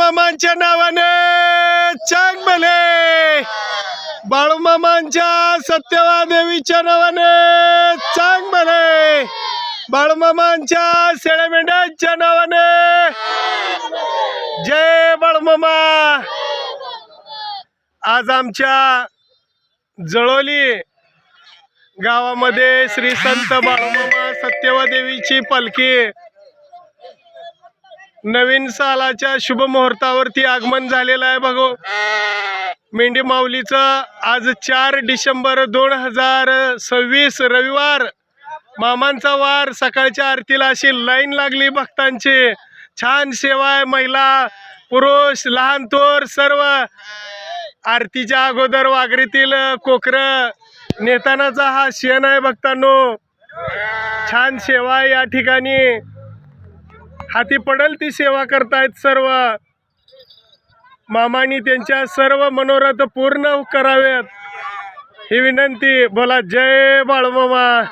बाळूमामांच्या नावाने चांग भले, बाळूमामांच्या सत्यवा देवीच्या नावाने चांग भले, बाळूमामांच्या शेळ्या मेंढ्यांच्या नावाने जय बाळूमामा। आज आमच्या जळोली गावामध्ये श्री संत बाळूमामा सत्यवा देवीची पालखी नवीन सालाच्या शुभ मुहूर्तावरती आगमन झालेलं आहे। बघू मेंढी माऊलीचं आज 4 डिसेंबर 2026 रविवार, मामांचा वार। सकाळच्या आरतीला अशी लाईन लागली भक्तांची, छान सेवा आहे। महिला पुरुष लहान थोर सर्व आरतीच्या अगोदर वाघरीतील कोकरं नेतानाचा हा क्षण आहे भक्तांनो। छान सेवा आहे या ठिकाणी, हाती पडल ती सेवा करतायत सर्व। मामांनी त्यांच्या सर्व मनोरथ पूर्ण करावेत ही विनंती। बोला जय बाळूमामा।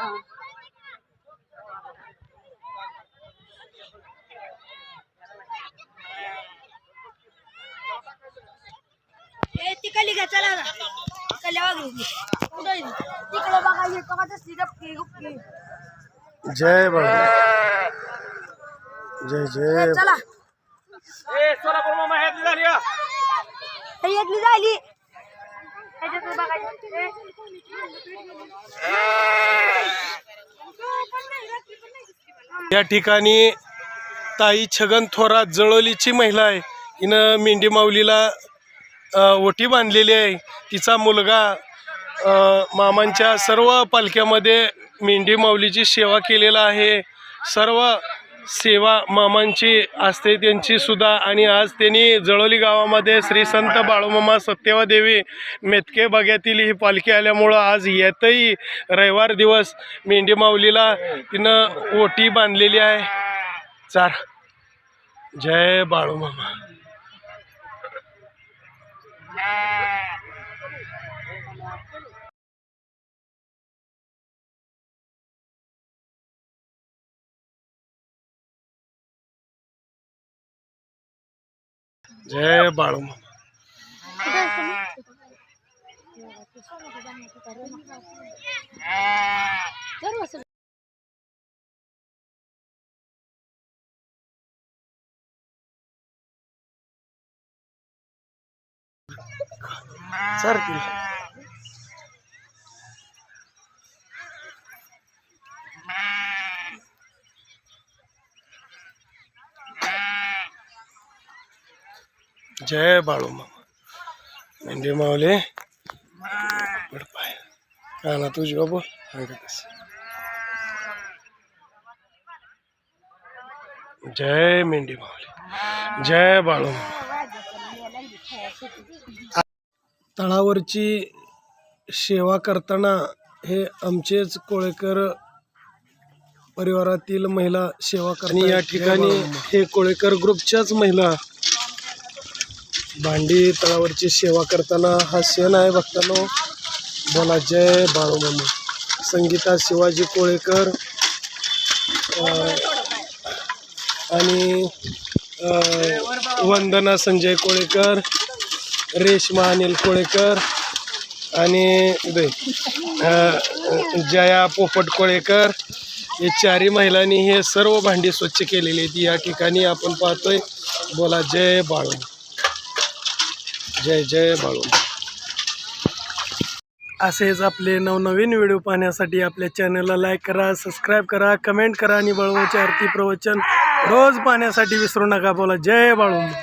जय बाळूमामा, जय जय। चला सोलापूर मामा ह्यातली झाली या ठिकाणी ताई छगन थोरात जळोलीची महिला आहे। हिनं मेंढी माऊलीला ओटी बांधलेली आहे। तिचा मुलगा मामांच्या सर्व पालख्यामध्ये मेंढी माऊलीची सेवा केलेला आहे। सर्व सेवा मामांची असते त्यांची सुद्धा। आणि आज त्यांनी जळोली गावामध्ये श्री संत बाळूमामा सत्यवा देवी मेतके बग्यातील ही पालखी आल्यामुळं आज येतही रविवार दिवस मेंढी माऊलीला तिनं ओटी बांधलेली आहे। चार जय बाळूमामा। जय बाळूमामा। चालतील जय बाळूमामा। मेंढी माऊली काना तुझी बाबू जय मेंढी माऊली, जय बाळूमामा। तळावरची सेवा करताना हे आमचेच कोळेकर परिवारातील महिला सेवा करतात। या ठिकाणी हे कोळेकर ग्रुपच्याच महिला भांडी तळावरची सेवा करताना हा क्षण आहे भक्तांनो। बोला जय बाळूमामा। संगीता शिवाजी कोळेकर आणि वंदना संजय कोळेकर, रेश्मा अनिल कोळेकर आणि जया पोपट कोळेकर, हे 4 महिलांनी हे सर्व भांडी स्वच्छ केलेली आहेत या ठिकाणी आपण पाहतोय। बोला जय बाळूमामा, जय जय बाळूमामा। असेच आपले नवनवीन व्हिडिओ पाहण्यासाठी आपल्या चॅनलला लाईक करा, सबस्क्राईब करा, कमेंट करा आणि बाळूमामाची आरती प्रवचन रोज पाहण्यासाठी विसरू नका। बोला जय बाळूमामा।